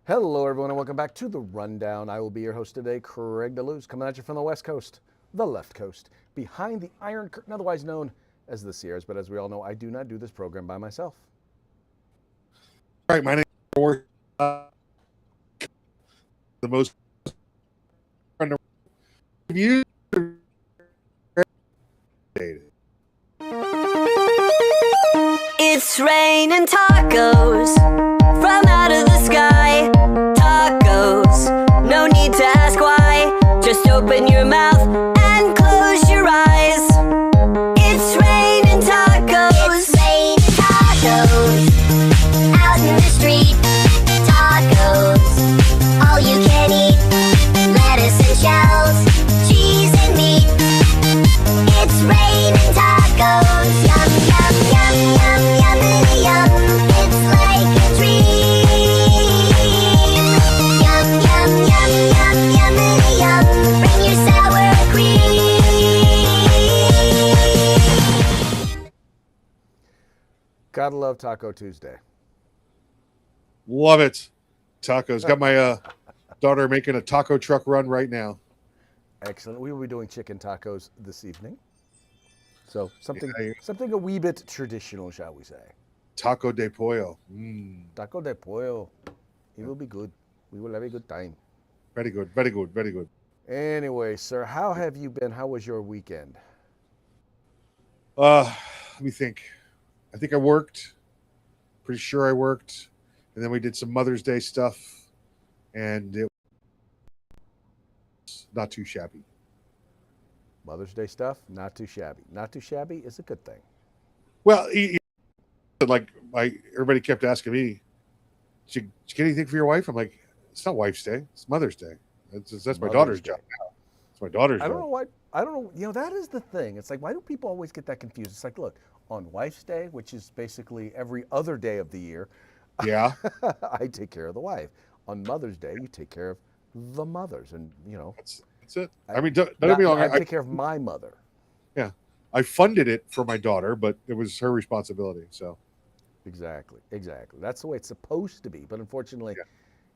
Hello, everyone, and welcome back to The Rundown. I will be your host today, Craig DeLuz, coming at you from the West Coast, the left coast, behind the Iron Curtain, otherwise known as the Sierras. But as we all know, I do not do this program by myself. All right, my name is the most you It's raining tacos from out of the sky. Tacos, no need to ask why. Just open your mouth and close your eyes. It's raining tacos. It's raining tacos out in the street. Tacos, all you can eat. Lettuce and shells, cheese and meat. It's raining tacos. Yum, yum, yum, yum, yummity yum. It's like a dream. Yum, yum, yum, yum, yummity yum. Bring your sour cream. Gotta love Taco Tuesday. love it. Tacos. Got my daughter making a taco truck run right now. Excellent. We will be doing chicken tacos this evening. So something Yeah, something a wee bit traditional, shall we say. Taco de pollo. Taco de pollo. It will be good. We will have a good time. Very good. Very good. Very good. Anyway, sir, how have you been? How was your weekend? Let me think. I think I worked. Pretty sure I worked. And then we did some Mother's Day stuff. And it was not too shabby. Mother's Day stuff, not too shabby. Not too shabby is a good thing. Well, everybody kept asking me, did you get anything for your wife? I'm like, it's not wife's day. It's Mother's Day. That's my daughter's job now. It's my daughter's I don't job. know why. I don't know. You know, that is the thing. It's like, why do people always get that confused? It's like, look, on Wife's Day, which is basically every other day of the year, Yeah. I take care of the wife. On Mother's Day, you take care of the mothers, and That's it. I mean, don't get me wrong. I take care of my mother. Yeah. I funded it for my daughter, but it was her responsibility. So, Exactly. That's the way it's supposed to be. But unfortunately,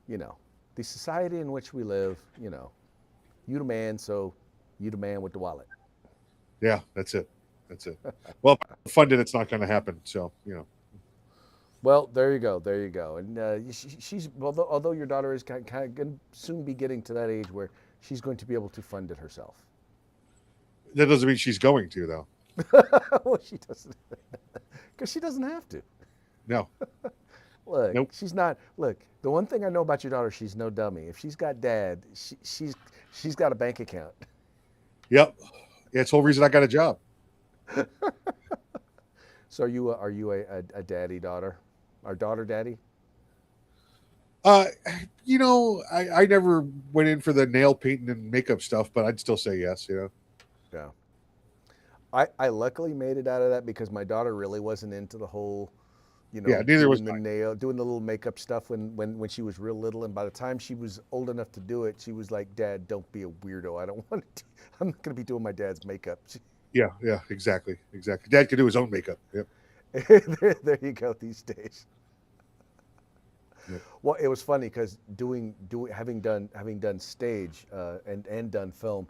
you know, the society in which we live, you know, you the man, so you the man with the wallet. yeah, that's it. That's it. Well, if I funded it's not going to happen. So, Well, there you go. And she's although your daughter is kind of going to soon be getting to that age where she's going to be able to fund it herself. that doesn't mean she's going to, though. Well, she doesn't, because she doesn't have to. No. Look, Nope. she's not. Look, the one thing I know about your daughter, she's no dummy. If she's got dad, she's got a bank account. Yep. Yeah, it's the whole reason I got a job. So are you a daddy daughter, or daughter daddy? I never went in for the nail painting and makeup stuff, but I'd still say yes, Yeah. I luckily made it out of that because my daughter really wasn't into the whole, Yeah, neither was doing the mine. doing the little makeup stuff when she was real little. And by the time she was old enough to do it, she was like, "Dad, don't be a weirdo. I don't want to. I'm not going to be doing my dad's makeup." Yeah, exactly. Dad could do his own makeup. Yep. There you go. These days. Yep. Well, it was funny because having done stage and done film,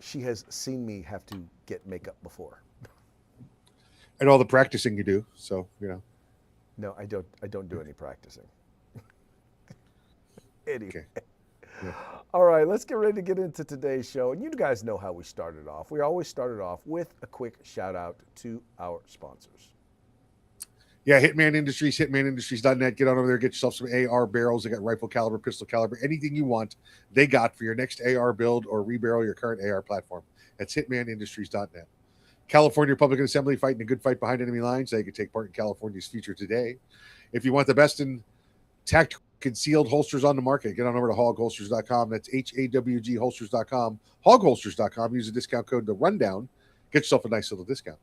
she has seen me have to get makeup before. And all the practicing you do. So, No, I don't do any practicing. Anyway. Okay. Yeah. All right, let's get ready to get into today's show. And you guys know how we started off. We always started off with a quick shout out to our sponsors. Yeah, Hitman Industries, hitmanindustries.net. Get on over there, get yourself some AR barrels. They got rifle caliber, pistol caliber, anything you want, they got for your next AR build or rebarrel your current AR platform. That's hitmanindustries.net. California Republican Assembly, fighting a good fight behind enemy lines so you can take part in California's future today. If you want the best in tactical concealed holsters on the market, get on over to hogholsters.com. That's HAWG holsters.com. Hogholsters.com. Use the discount code The Rundown. Get yourself a nice little discount.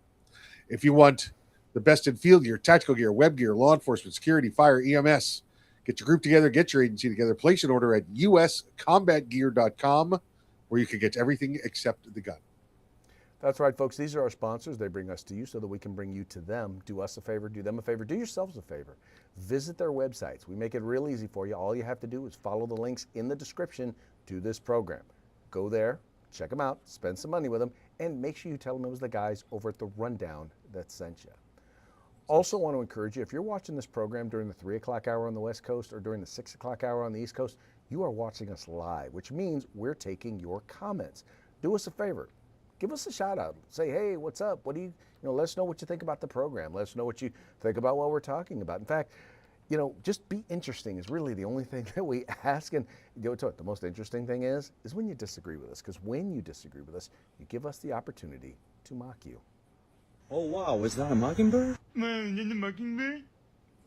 If you want the best in field gear, tactical gear, web gear, law enforcement, security, fire, EMS, get your group together, get your agency together, place an order at uscombatgear.com where you can get everything except the gun. That's right, folks. These are our sponsors. They bring us to you so that we can bring you to them. Do us a favor, do them a favor, do yourselves a favor. Visit their websites. We make it real easy for you. All you have to do is follow the links in the description to this program. Go there, check them out, spend some money with them, and make sure you tell them it was the guys over at The Rundown that sent you. Also want to encourage you, if you're watching this program during the 3 o'clock hour on the West Coast or during the 6 o'clock hour on the East Coast, you are watching us live, which means we're taking your comments. Do us a favor. Give us a shout out. Say, hey, what's up? What do you let us know what you think about the program. Let us know what you think about what we're talking about. In fact, just be interesting is really the only thing that we ask. And the most interesting thing is when you disagree with us, because when you disagree with us, you give us the opportunity to mock you. Oh, wow. Is that a mockingbird? Man, is that a mockingbird?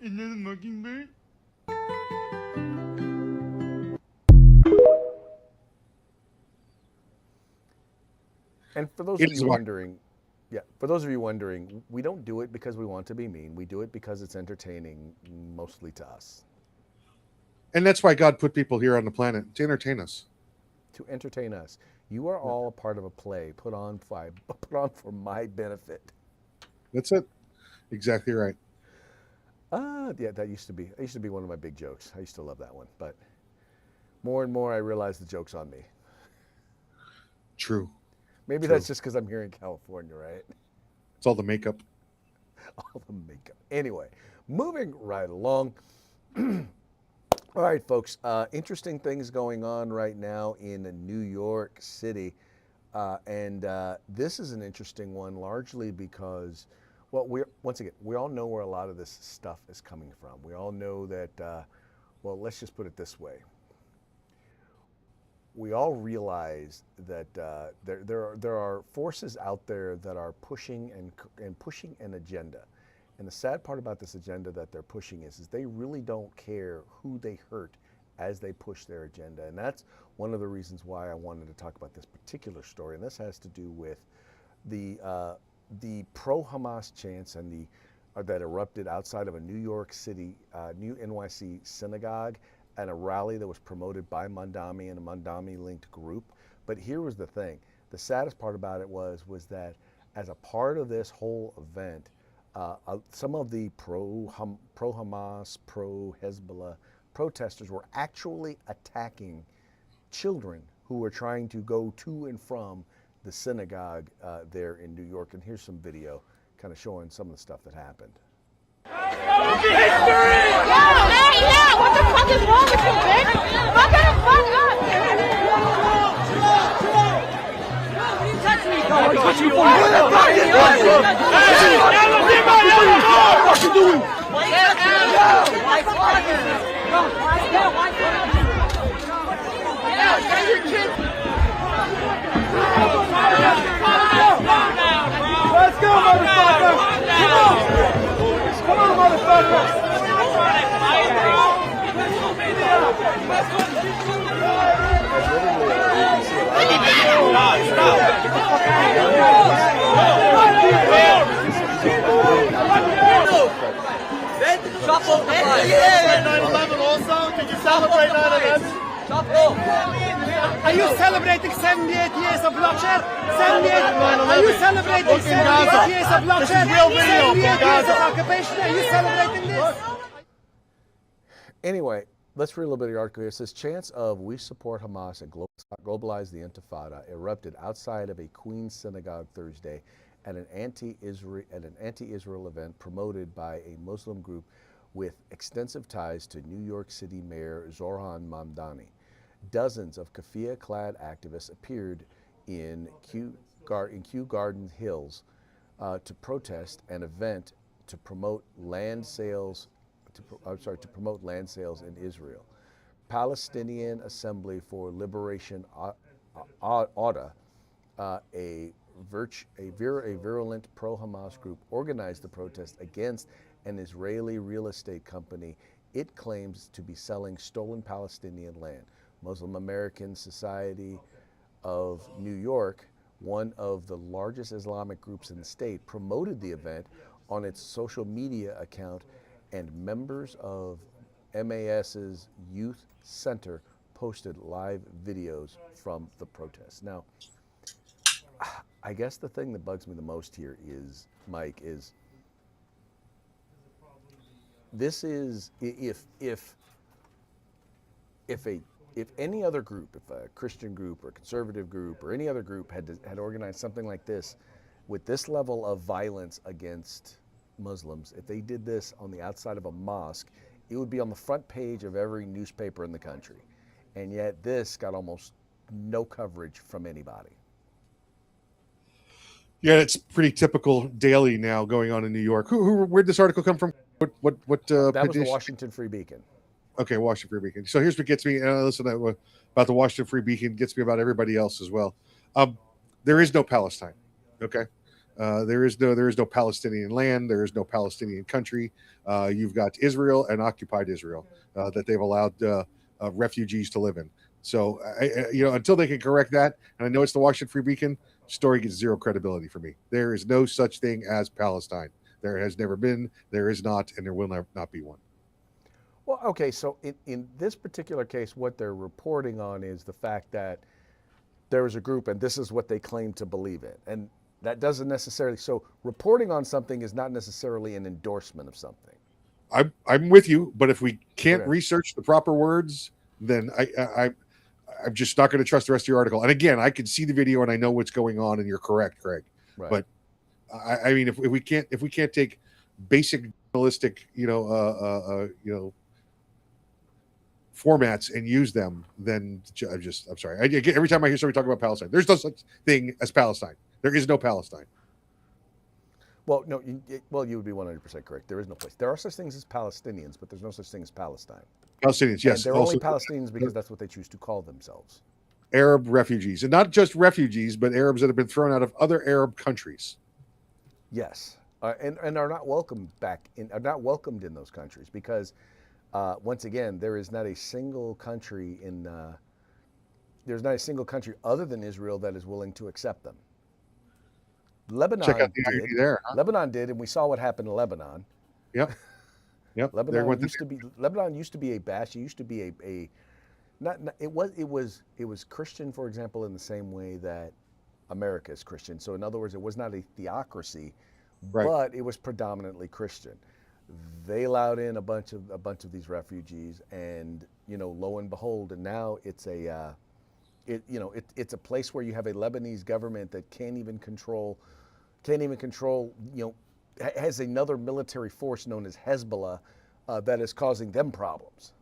Is that a mockingbird? And for those of you wondering, we don't do it because we want to be mean. We do it because it's entertaining, mostly to us. And that's why God put people here on the planet, to entertain us. To entertain us. You are all a part of a play put on for my benefit. That's it. Exactly right. Yeah, that used to be one of my big jokes. I used to love that one. But more and more I realize the joke's on me. True. Maybe True. that's just because I'm here in California, right? It's all the makeup. All the makeup. Anyway, moving right along. All right, folks. Interesting things going on right now in New York City. And this is an interesting one, largely because, we all know where a lot of this stuff is coming from. We all know that, let's just put it this way. We all realize that there are forces out there that are pushing an agenda. And the sad part about this agenda that they're pushing is they really don't care who they hurt as they push their agenda. And that's one of the reasons why I wanted to talk about this particular story. And this has to do with the pro-Hamas chants and that erupted outside of a New York City, New NYC synagogue, and a rally that was promoted by Mandami and a Mandami-linked group. But here was the thing. The saddest part about it was that as a part of this whole event, some of the pro-Hamas, pro-Hezbollah protesters were actually attacking children who were trying to go to and from the synagogue there in New York. And here's some video kind of showing some of the stuff that happened. Yeah, what the fuck is wrong with you, bitch? Fuck it the fuck up! You touch me, go! What are you doing? What are you doing? Get your kid! Let's go, motherfucker! Come on, motherfucker! Shuffle. 9/11 also? Did you celebrate 9/11? Are you celebrating 78 years of bloodshed? 78? Are you celebrating 78 years of bloodshed? This is real video 78 years from Gaza. of occupation? Are you celebrating this? Anyway, let's read a little bit of the article here. It says, chants of "We support Hamas" and globalize the Intifada erupted outside of a Queens synagogue Thursday at an anti-Israel event promoted by a Muslim group with extensive ties to New York City Mayor Zohran Mamdani. Dozens of keffiyeh-clad activists appeared in Kew Garden Hills to protest an event to promote land sales. To promote land sales in Israel. Palestinian Assembly for Liberation (AUDA), a virulent pro-Hamas group, organized the protest against an Israeli real estate company it claims to be selling stolen Palestinian land. Muslim American Society of New York, one of the largest Islamic groups in the state, promoted the event on its social media account, and members of MAS's Youth Center posted live videos from the protests. Now, I guess the thing that bugs me the most here is, Mike, is this is if a if any other group, if a Christian group or a conservative group or any other group had organized something like this with this level of violence against Muslims, if they did this on the outside of a mosque, it would be on the front page of every newspaper in the country. And yet this got almost no coverage from anybody. Yeah, it's pretty typical daily now going on in New York. Where'd this article come from? What That was the petition? Washington Free Beacon. Okay, Washington Free Beacon. So here's what gets me. Listen, about the Washington Free Beacon gets me about everybody else as well. There is no Palestine. Okay, there is no Palestinian land. There is no Palestinian country. You've got Israel and occupied Israel that they've allowed refugees to live in. So until they can correct that, and I know it's the Washington Free Beacon, story gets zero credibility for me. There is no such thing as Palestine. There has never been. There is not, and there will not be one. Well, okay, so in this particular case, what they're reporting on is the fact that there was a group and this is what they claim to believe in. And that doesn't necessarily, so reporting on something is not necessarily an endorsement of something. I'm with you, but if we can't Okay. research the proper words, then I'm just not going to trust the rest of your article. And again, I can see the video and I know what's going on, and you're correct, Craig. Right. But I mean, if we can't take basic journalistic, formats and use them, then I'm sorry. Every time I hear somebody talk about Palestine, there's no such thing as Palestine. There is no Palestine. Well, no, you would be 100% correct. There is no place. There are such things as Palestinians, but there's no such thing as Palestine. Palestinians, yes. And they're also only Palestinians because that's what they choose to call themselves. Arab refugees, and not just refugees, but Arabs that have been thrown out of other Arab countries. Yes, and are not welcomed in those countries because, once again, there is not a single country other than Israel that is willing to accept them. Lebanon Check out the irony there. Huh? Lebanon did, and we saw what happened in Lebanon. Yep. Lebanon used to be a bash. It used to be it was Christian, for example, in the same way that America is Christian. So in other words, it was not a theocracy, Right. but it was predominantly Christian. They allowed in a bunch of these refugees, and lo and behold, and now it's it's a place where you have a Lebanese government that can't even control, has another military force known as Hezbollah that is causing them problems.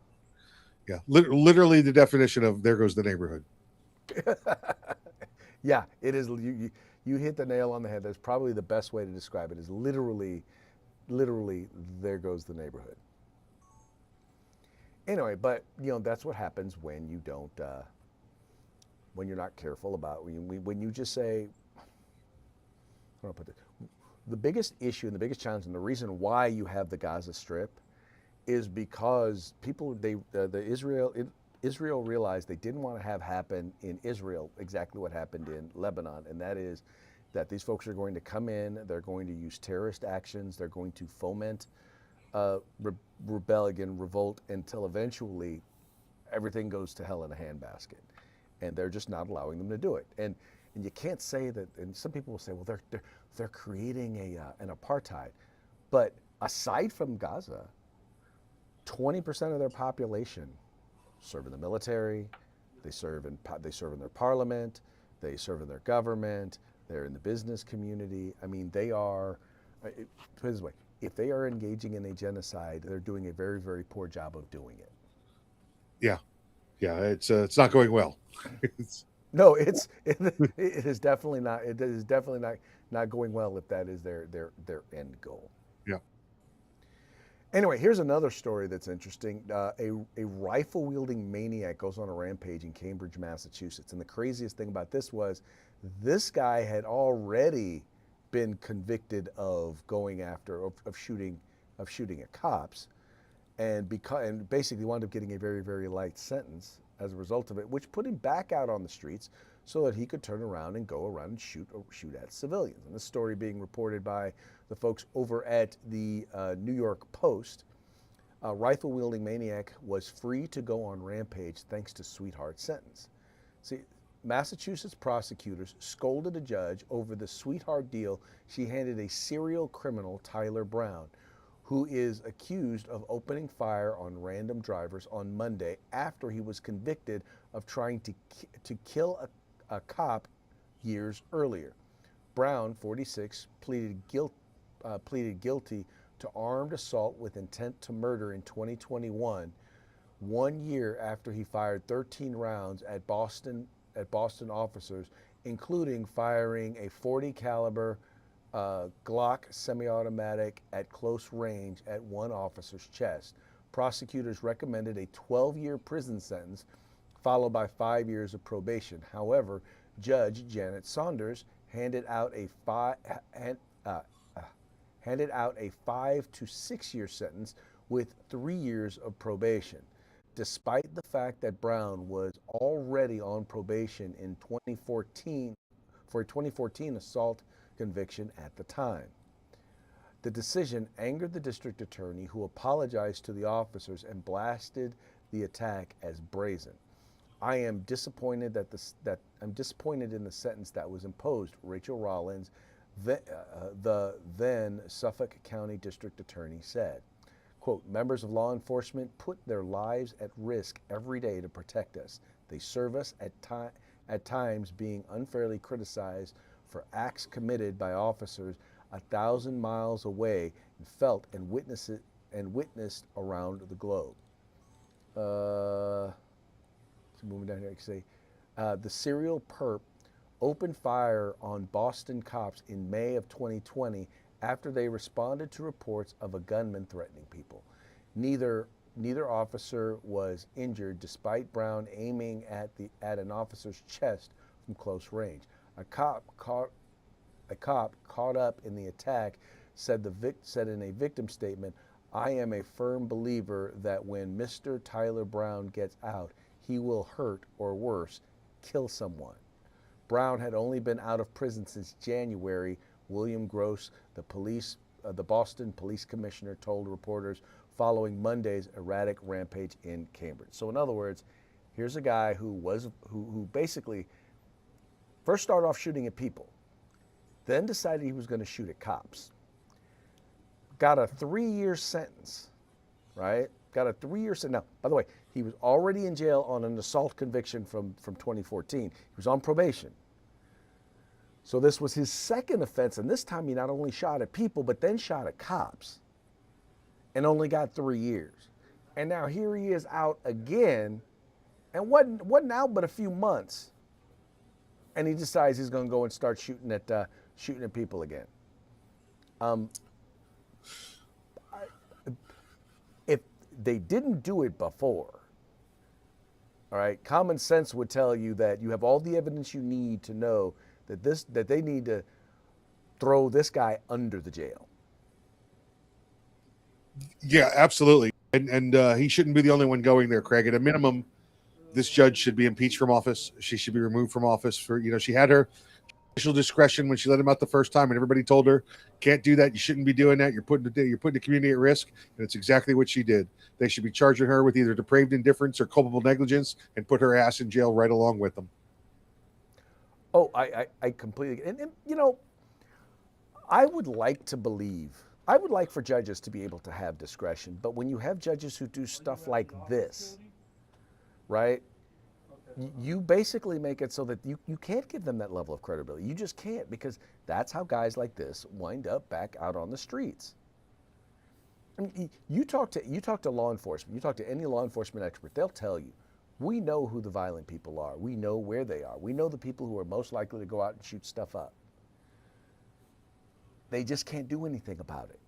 Yeah, literally the definition of "there goes the neighborhood." Yeah, it is. You hit the nail on the head. That's probably the best way to describe it. Is literally, there goes the neighborhood. Anyway, but that's what happens when you don't, when you're not careful about when you just say. I don't know, the biggest issue and the biggest challenge and the reason why you have the Gaza Strip is because Israel realized they didn't want to have happen in Israel exactly what happened in Lebanon, and that is that these folks are going to come in, they're going to use terrorist actions, they're going to foment rebellion, revolt, until eventually everything goes to hell in a handbasket, and they're just not allowing them to do it. And you can't say that. And some people will say, well, they're creating an apartheid, but aside from Gaza, 20% of their population serve in the military, they serve in their parliament, they serve in their government, they're in the business community. I mean, they are, put it this way, if they are engaging in a genocide, they're doing a very, very poor job of doing it. Yeah, it's not going well. No, it is definitely not. It is definitely not going well if that is their end goal. Yeah. Anyway, here's another story that's interesting. A rifle-wielding maniac goes on a rampage in Cambridge, Massachusetts. And the craziest thing about this was this guy had already been convicted of going after, of shooting at cops, and basically wound up getting a very, very light sentence as a result of it, which put him back out on the streets so that he could turn around and go around and shoot at civilians. And this story being reported by the folks over at the New York Post. A rifle-wielding maniac was free to go on rampage thanks to sweetheart sentence. See, Massachusetts prosecutors scolded a judge over the sweetheart deal she handed a serial criminal, Tyler Brown, who is accused of opening fire on random drivers on Monday after he was convicted of trying to kill a cop years earlier. Brown, 46, pleaded guilty to armed assault with intent to murder in 2021, 1 year after he fired 13 rounds at Boston officers, including firing a .40 caliber Glock semi-automatic at close range at one officer's chest. Prosecutors recommended a 12-year prison sentence followed by 5 years of probation. However, Judge Janet Saunders handed out a 5 to 6 year sentence with 3 years of probation, despite the fact that Brown was already on probation in 2014 for a 2014 assault conviction at the time. The decision angered the district attorney, who apologized to the officers and blasted the attack as brazen. I am disappointed in the sentence that was imposed, Rachel Rollins, the then Suffolk County District Attorney, said. Quote, members of law enforcement put their lives at risk every day to protect us. They serve us at times being unfairly criticized for acts committed by officers 1,000 miles away and felt and witnessed around the globe. So moving down here, I can say, the serial perp opened fire on Boston cops in May of 2020 after they responded to reports of a gunman threatening people. Neither officer was injured, despite Brown aiming at an officer's chest from close range. A cop caught up in the attack said in a victim statement, "I am a firm believer that when Mr. Tyler Brown gets out, he will hurt or worse, kill someone." Brown had only been out of prison since January, William Gross, the Boston police commissioner, told reporters following Monday's erratic rampage in Cambridge. So in other words, here's a guy who basically first started off shooting at people, then decided he was going to shoot at cops. Got a 3-year sentence, right? Got a 3-year sentence. Now, by the way, he was already in jail on an assault conviction from 2014. He was on probation. So this was his second offense, and this time he not only shot at people, but then shot at cops, and only got 3 years. And now here he is out again, and wasn't out but a few months, and he decides he's going to go and start shooting at people again. If they didn't do it before, all right, common sense would tell you that you have all the evidence you need to know that they need to throw this guy under the jail. Yeah, absolutely. And he shouldn't be the only one going there, Craig. At a minimum, this judge should be impeached from office. She should be removed from office for, she had her initial discretion when she let him out the first time, and everybody told her, can't do that. You shouldn't be doing that. You're putting the community at risk. And it's exactly what she did. They should be charging her with either depraved indifference or culpable negligence and put her ass in jail right along with them. Oh, I completely, and I would like to believe, I would like for judges to be able to have discretion, but when you have judges who do stuff like this, right, you basically make it so that you can't give them that level of credibility. You just can't, because that's how guys like this wind up back out on the streets. I mean, you talk to law enforcement, you talk to any law enforcement expert, they'll tell you, we know who the violent people are. We know where they are. We know the people who are most likely to go out and shoot stuff up. They just can't do anything about it.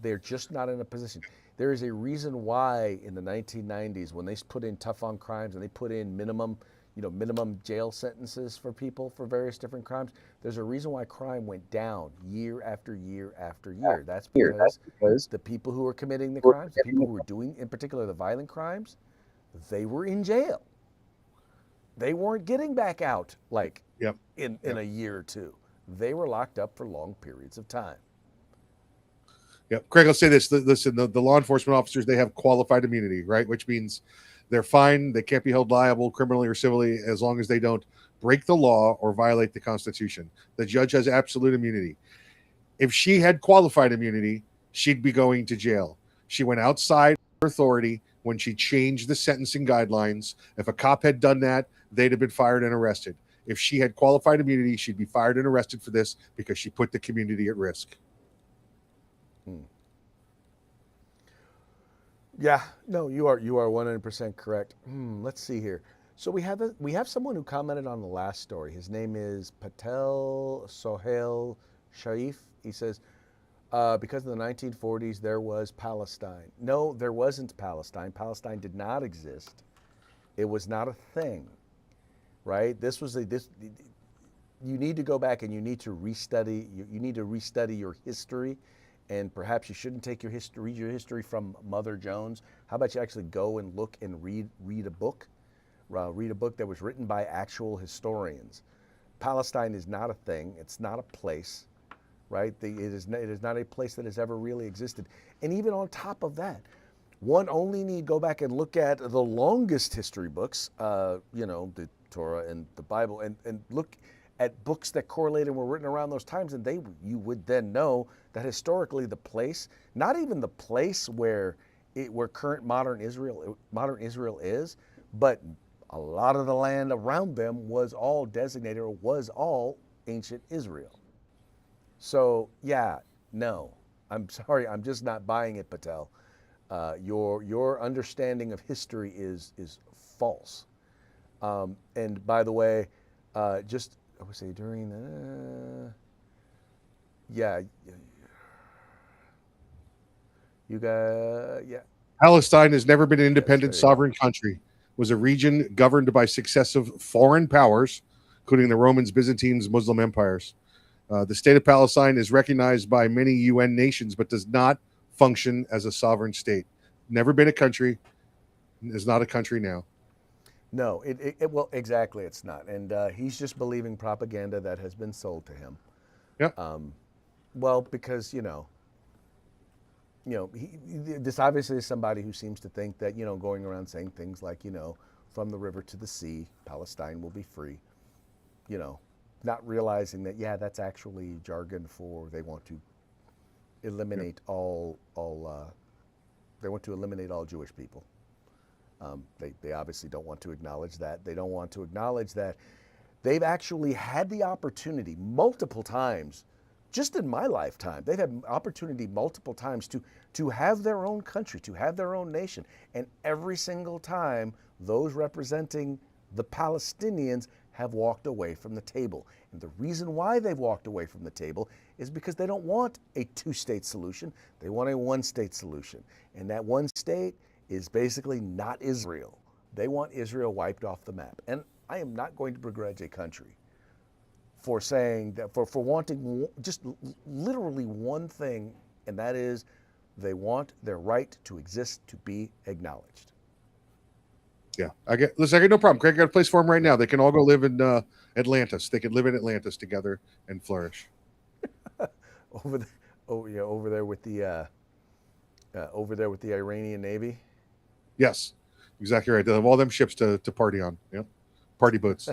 They're just not in a position. There is a reason why in the 1990s, when they put in tough on crimes and they put in minimum jail sentences for people for various different crimes, there's a reason why crime went down year after year after year. That's because the people who were committing the crimes, the people who were doing, in particular, the violent crimes, they were in jail. They weren't getting back out in a year or two. They were locked up for long periods of time. Yeah, Craig, I'll say this. Listen, the law enforcement officers, they have qualified immunity, right? Which means They're fine. They can't be held liable criminally or civilly as long as they don't break the law or violate the Constitution. The judge has absolute immunity. If she had qualified immunity, she'd be going to jail. She went outside her authority when she changed the sentencing guidelines. If a cop had done that, they'd have been fired and arrested. If she had qualified immunity, she'd be fired and arrested for this because she put the community at risk. Yeah, no, you are 100% correct. Let's see here. So we have someone who commented on the last story. His name is Patel Sohail Sharif. He says, because in the 1940s there was Palestine. No, there wasn't Palestine. Palestine did not exist. It was not a thing, right? You need to go back and you need to restudy. You need to restudy your history, and perhaps you shouldn't take read your history from Mother Jones. How about you actually go and look and read a book, read a book that was written by actual historians. Palestine is not a thing. It's not a place, right? It is not a place that has ever really existed. And even on top of that, one only need go back and look at the longest history books, the Torah and the Bible, and look at books that correlated and were written around those times, and you would then know that historically the place, not even the place where current modern Israel is, but a lot of the land around them was all designated or was all ancient Israel. So yeah, no, I'm sorry, I'm just not buying it, Patel. Your understanding of history is false. And by the way, just I would say during the Palestine has never been an independent sovereign country. It was a region governed by successive foreign powers, including the Romans, Byzantines, Muslim empires. The state of Palestine is recognized by many UN nations, but does not function as a sovereign state. Never been a country, is not a country now. No, well, exactly, it's not. And he's just believing propaganda that has been sold to him. Yeah. Well, because, this obviously is somebody who seems to think that, going around saying things like, from the river to the sea, Palestine will be free, not realizing that, that's actually jargon for they want to eliminate all Jewish people. They obviously don't want to acknowledge that. They don't want to acknowledge that they've actually had the opportunity multiple times, just in my lifetime, they've had opportunity multiple times to have their own country, to have their own nation. And every single time, those representing the Palestinians have walked away from the table. And the reason why they've walked away from the table is because they don't want a two-state solution. They want a one-state solution. And that one state is basically not Israel. They want Israel wiped off the map. And I am not going to begrudge a country for saying that, for wanting just literally one thing, and that is they want their right to exist to be acknowledged. Yeah, I get no problem. Craig, I got a place for them right now. They can all go live in Atlantis. They could live in Atlantis together and flourish. Over there with the Iranian Navy. Yes, exactly right. They'll have all them ships to party on. Yep, party boats.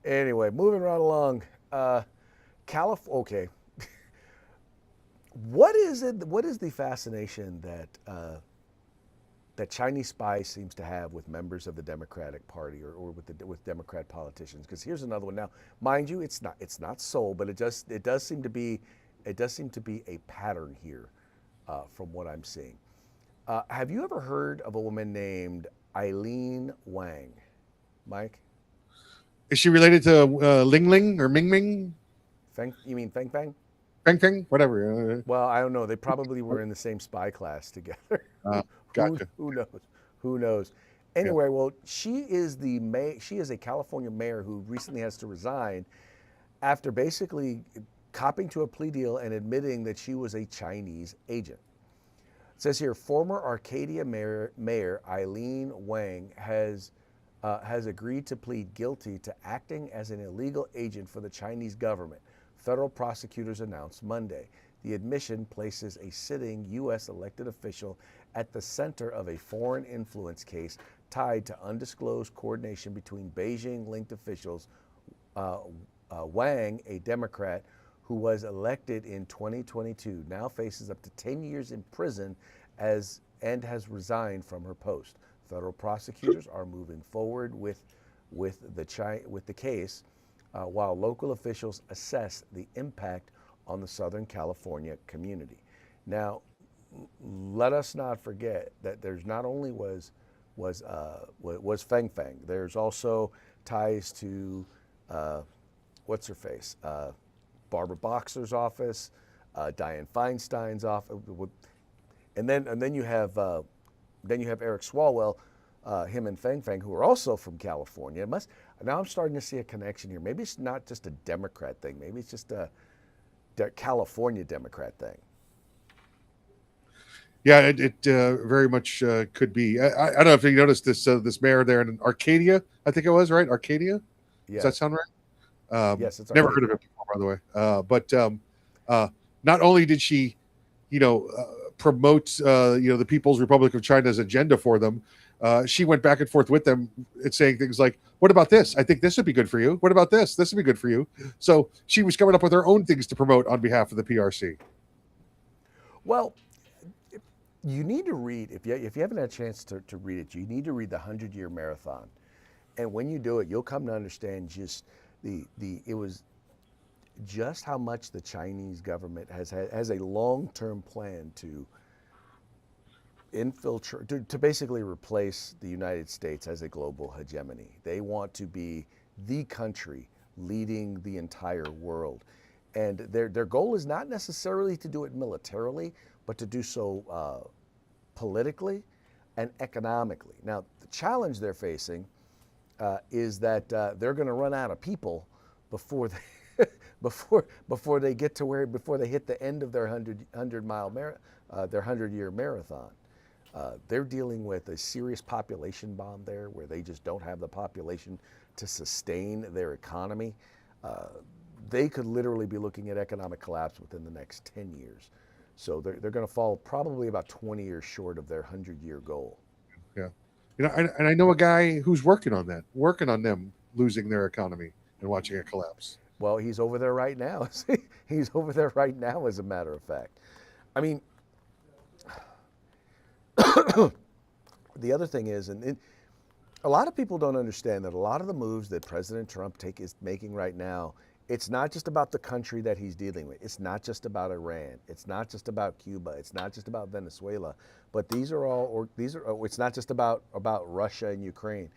Anyway, moving right along. Okay. What is the fascination that Chinese spy seems to have with members of the Democratic Party or with Democrat politicians? Because here's another one. Now, mind you, it's not sole, but it does seem to be a pattern here from what I'm seeing. Have you ever heard of a woman named Eileen Wang, Mike? Is she related to Ling Ling or Ming Ming? You mean Feng Feng? Feng Feng, whatever. Well, I don't know. They probably were in the same spy class together. Gotcha. Who knows? Who knows? Anyway, yeah. Well, she is a California mayor who recently has to resign after basically copping to a plea deal and admitting that she was a Chinese agent. It says here, former Arcadia Mayor Eileen Wang has agreed to plead guilty to acting as an illegal agent for the Chinese government, federal prosecutors announced Monday. The admission places a sitting U.S. elected official at the center of a foreign influence case tied to undisclosed coordination between Beijing-linked officials. Wang, a Democrat who was elected in 2022, now faces up to 10 years in prison and has resigned from her post. Federal prosecutors are moving forward with the case, while local officials assess the impact on the Southern California community. Now, let us not forget that there's not only was Feng Feng, there's also ties to what's her face, Barbara Boxer's office, Dianne Feinstein's office, and then you have Eric Swalwell, him and Feng Feng, who are also from California. Now I'm starting to see a connection here. Maybe it's not just a Democrat thing. Maybe it's just a California Democrat thing. Yeah, it very much could be. I don't know if you noticed this mayor there in Arcadia, I think it was, right? Arcadia? Yes. Does that sound right? Yes, it's never Arcadia. heard of it before, by the way. But not only did she, promote, the People's Republic of China's agenda for them, she went back and forth with them and saying things like, what about this? I think this would be good for you. What about this? This would be good for you. So she was coming up with her own things to promote on behalf of the PRC. Well, you need to read, if you haven't had a chance to read it, you need to read the 100-Year Marathon. And when you do it, you'll come to understand just it was just how much the Chinese government has a long-term plan to infiltrate, to basically replace the United States as a global hegemony. They want to be the country leading the entire world. And their goal is not necessarily to do it militarily, but to do so politically and economically. Now, the challenge they're facing is that they're going to run out of people before they before they get to before they hit the end of their 100-year marathon. They're dealing with a serious population bomb there, where they just don't have the population to sustain their economy. They could literally be looking at economic collapse within the next 10 years. So they're going to fall probably about 20 years short of their 100-year goal. Yeah. And I know a guy who's working on them losing their economy and watching it collapse. Well, he's over there right now. He's over there right now, as a matter of fact. I mean, the other thing is, a lot of people don't understand that a lot of the moves that President Trump is making right now, it's not just about the country that he's dealing with. It's not just about Iran. It's not just about Cuba. It's not just about Venezuela. But it's not just about Russia and Ukraine.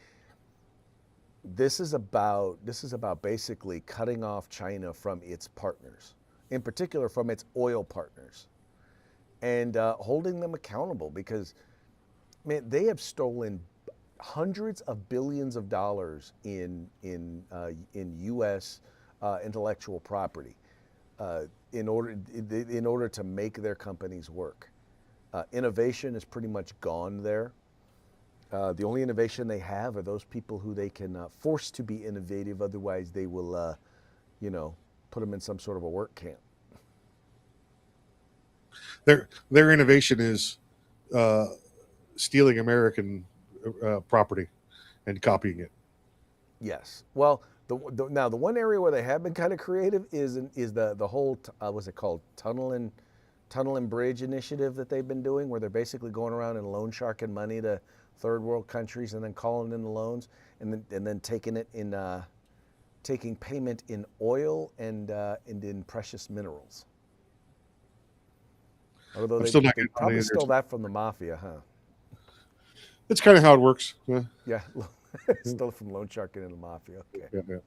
This is about basically cutting off China from its partners, in particular from its oil partners, and holding them accountable, because, man, they have stolen hundreds of billions of dollars in U.S. Intellectual property in order to make their companies work. Innovation is pretty much gone there. The only innovation they have are those people who they can force to be innovative. Otherwise, they will, put them in some sort of a work camp. Their innovation is stealing American property and copying it. Yes. Well, now the one area where they have been kind of creative is the whole what's it called, tunnel and bridge initiative that they've been doing, where they're basically going around and loan sharking money to third world countries and then calling in the loans and then taking payment in oil and in precious minerals. Although they probably stole that from the mafia, huh? That's kind of how it works. Yeah, stole from loan sharking and the mafia. Okay. Yeah.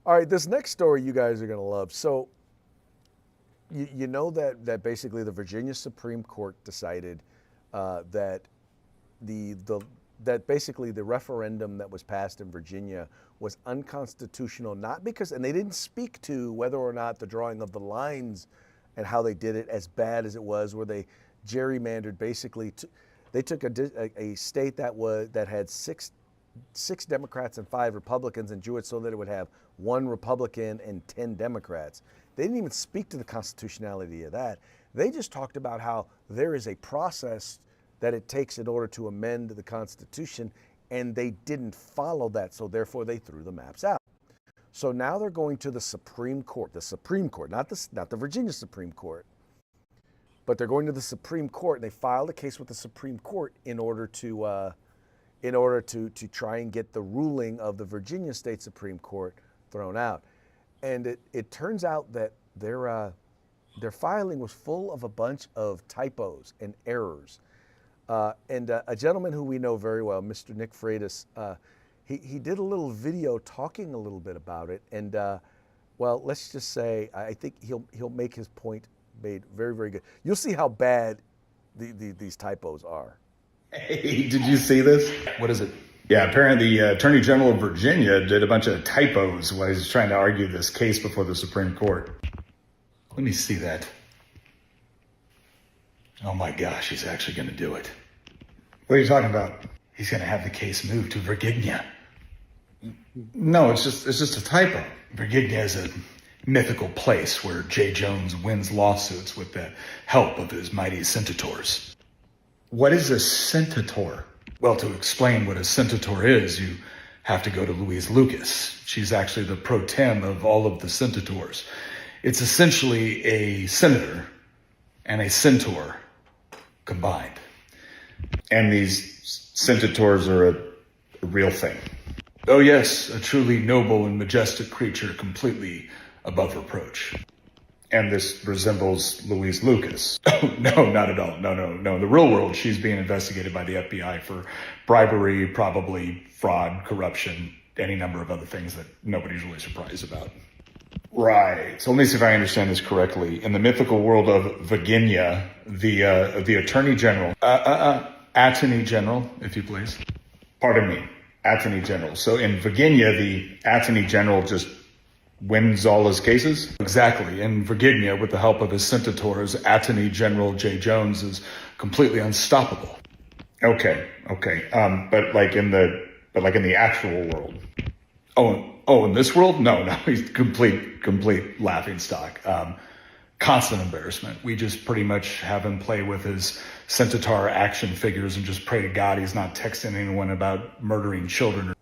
All right, this next story you guys are going to love. So, you know that basically the Virginia Supreme Court decided that that basically the referendum that was passed in Virginia was unconstitutional, not because, and they didn't speak to whether or not the drawing of the lines and how they did it, as bad as it was, where they gerrymandered basically. They took a state that had six Democrats and 5 Republicans and drew it so that it would have 1 Republican and 10 Democrats. They didn't even speak to the constitutionality of that. They just talked about how there is a process that it takes in order to amend the Constitution, and they didn't follow that, so therefore they threw the maps out. So now they're going to the Supreme Court, not the Virginia Supreme Court, but they're going to the Supreme Court, and they filed a case with the Supreme Court in order to try and get the ruling of the Virginia State Supreme Court thrown out. And it turns out that their filing was full of a bunch of typos and errors. And a gentleman who we know very well, Mr. Nick Freitas, he did a little video talking a little bit about it. And well, let's just say I think he'll make his point made very, very good. You'll see how bad these typos are. Hey, did you see this? What is it? Yeah, apparently the Attorney General of Virginia did a bunch of typos while he was trying to argue this case before the Supreme Court. Let me see that. Oh my gosh, he's actually going to do it. What are you talking about? He's going to have the case moved to Virginia. No, it's just a typo. Virginia is a mythical place where Jay Jones wins lawsuits with the help of his mighty centaurs. What is a centaur? Well, to explain what a centaur is, you have to go to Louise Lucas. She's actually the pro tem of all of the centaurs. It's essentially a senator and a centaur combined. And these centaurs are a real thing. Oh yes, a truly noble and majestic creature completely above reproach. And this resembles Louise Lucas. Oh, no, not at all. No. In the real world, she's being investigated by the FBI for bribery, probably fraud, corruption, any number of other things that nobody's really surprised about. Right. So let me see if I understand this correctly. In the mythical world of Virginia, the Attorney General, Attorney General, if you please. Pardon me, Attorney General. So in Virginia, the Attorney General just wins all his cases? Exactly. In Virginia, with the help of his centaurs, Attorney General Jay Jones is completely unstoppable. Okay. But like in the actual world. Oh, in this world? No, he's complete laughingstock. Constant embarrassment. We just pretty much have him play with his centaur action figures and just pray to God he's not texting anyone about murdering children.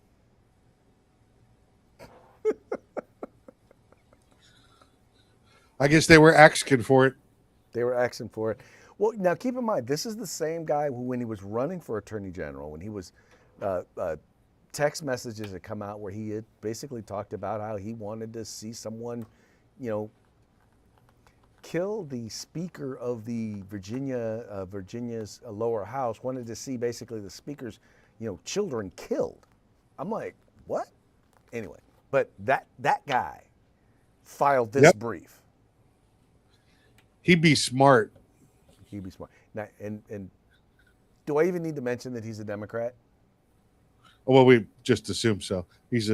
I guess they were asking for it. Well, now keep in mind, this is the same guy who, when he was running for Attorney General, when he was text messages had come out where he had basically talked about how he wanted to see someone, kill the Speaker of the Virginia's lower house, wanted to see basically the Speaker's, children killed. I'm like, what? Anyway, but that guy filed this brief. He'd be smart. Now, and do I even need to mention that he's a Democrat? Oh, well, we just assume so. He's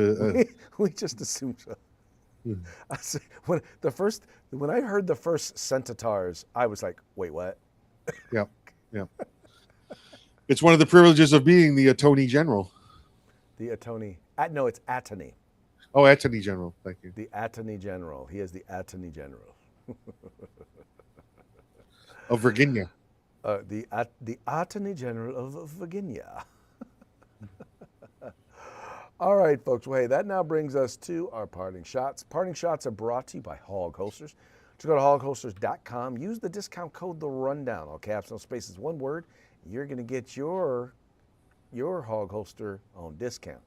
we just assume so. I said, when I heard the first centaurs, I was like, wait, what? Yeah. It's one of the privileges of being the Attorney General. The Attorney. No, it's Attorney. Oh, Attorney General. Thank you. The Attorney General. He is the Attorney General. Of Virginia. The Attorney General of Virginia. All right, folks. Well, hey, that now brings us to our parting shots. Parting shots are brought to you by Hog Holsters. Just go to hogholsters.com. Use the discount code The Rundown. All caps, no spaces, one word. You're going to get your Hog Holster on discount.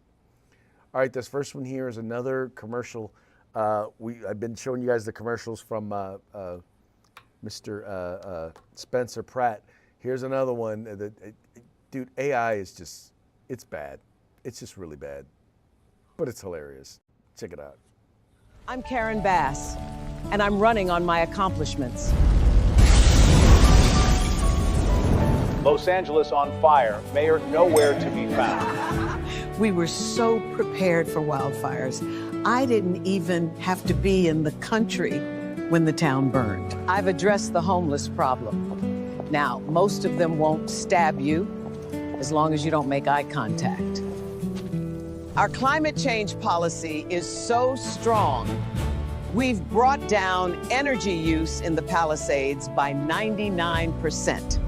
All right, this first one here is another commercial. I've been showing you guys the commercials from Mr. Spencer Pratt. Here's another one. Dude, AI is just, it's bad. It's just really bad. But it's hilarious. Check it out. I'm Karen Bass, and I'm running on my accomplishments. Los Angeles on fire. Mayor nowhere to be found. We were so prepared for wildfires. I didn't even have to be in the country when the town burned. I've addressed the homeless problem. Now, most of them won't stab you as long as you don't make eye contact. Our climate change policy is so strong We've brought down energy use in the Palisades by 99%.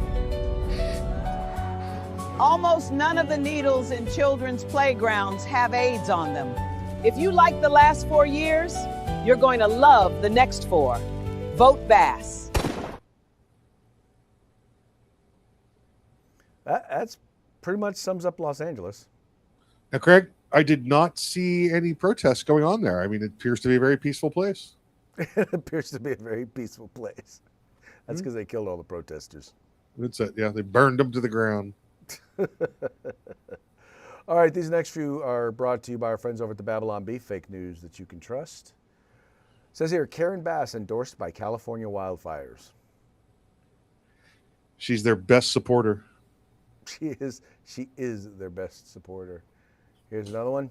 Almost none of the needles in children's playgrounds have AIDS on them. If you like the last 4 years, you're going to love the next 4. Vote Bass. That's pretty much sums up Los Angeles. Now, Craig, I did not see any protests going on there. I mean, it appears to be a very peaceful place. It appears to be a very peaceful place. That's because they killed all the protesters. That's it. Yeah, they burned them to the ground. All right, these next few are brought to you by our friends over at the Babylon Bee, fake news that you can trust. It says here, Karen Bass endorsed by California wildfires. She's their best supporter. She is their best supporter. Here's another one.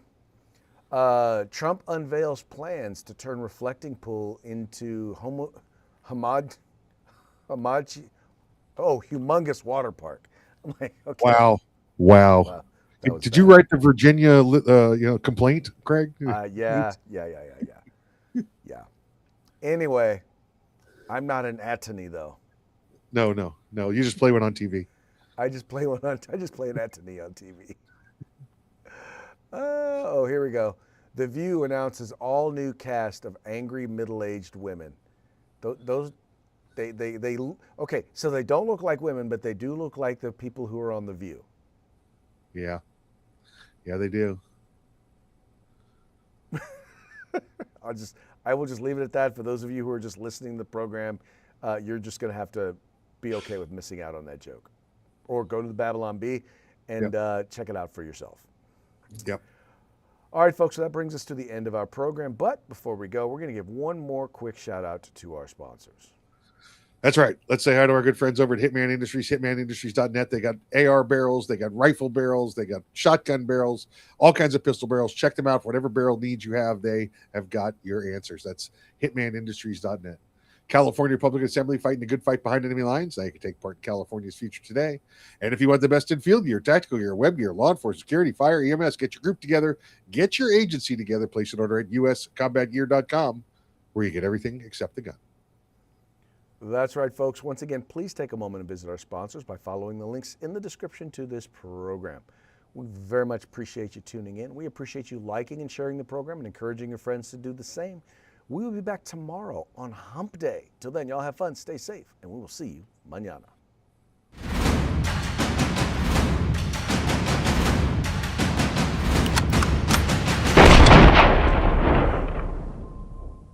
Trump unveils plans to turn reflecting pool into humongous water park. I'm like, okay. Wow. Did you write the Virginia complaint, Craig? Yeah. Anyway, I'm not an attorney though. No. You just play one on TV. I just play an attorney on TV. Oh, here we go. The View announces all new cast of angry middle-aged women. They okay, so they don't look like women, but they do look like the people who are on The View. Yeah, they do. I will just leave it at that. For those of you who are just listening to the program, you're just going to have to be okay with missing out on that joke, or go to the Babylon Bee and check it out for yourself. Yep. All right, folks, so that brings us to the end of our program. But before we go, we're going to give one more quick shout out to our sponsors. That's right. Let's say hi to our good friends over at Hitman Industries, hitmanindustries.net. They got AR barrels, they got rifle barrels, they got shotgun barrels, all kinds of pistol barrels. Check them out. For whatever barrel needs you have, they have got your answers. That's hitmanindustries.net. California Public Assembly, fighting a good fight behind enemy lines. Now you can take part in California's future today. And if you want the best in field gear, tactical gear, web gear, law enforcement, security, fire, EMS, get your group together, get your agency together, place an order at uscombatgear.com, where you get everything except the gun. That's right, folks. Once again, please take a moment and visit our sponsors by following the links in the description to this program. We very much appreciate you tuning in. We appreciate you liking and sharing the program and encouraging your friends to do the same. We will be back tomorrow on Hump Day. Till then, y'all have fun, stay safe, and we will see you mañana.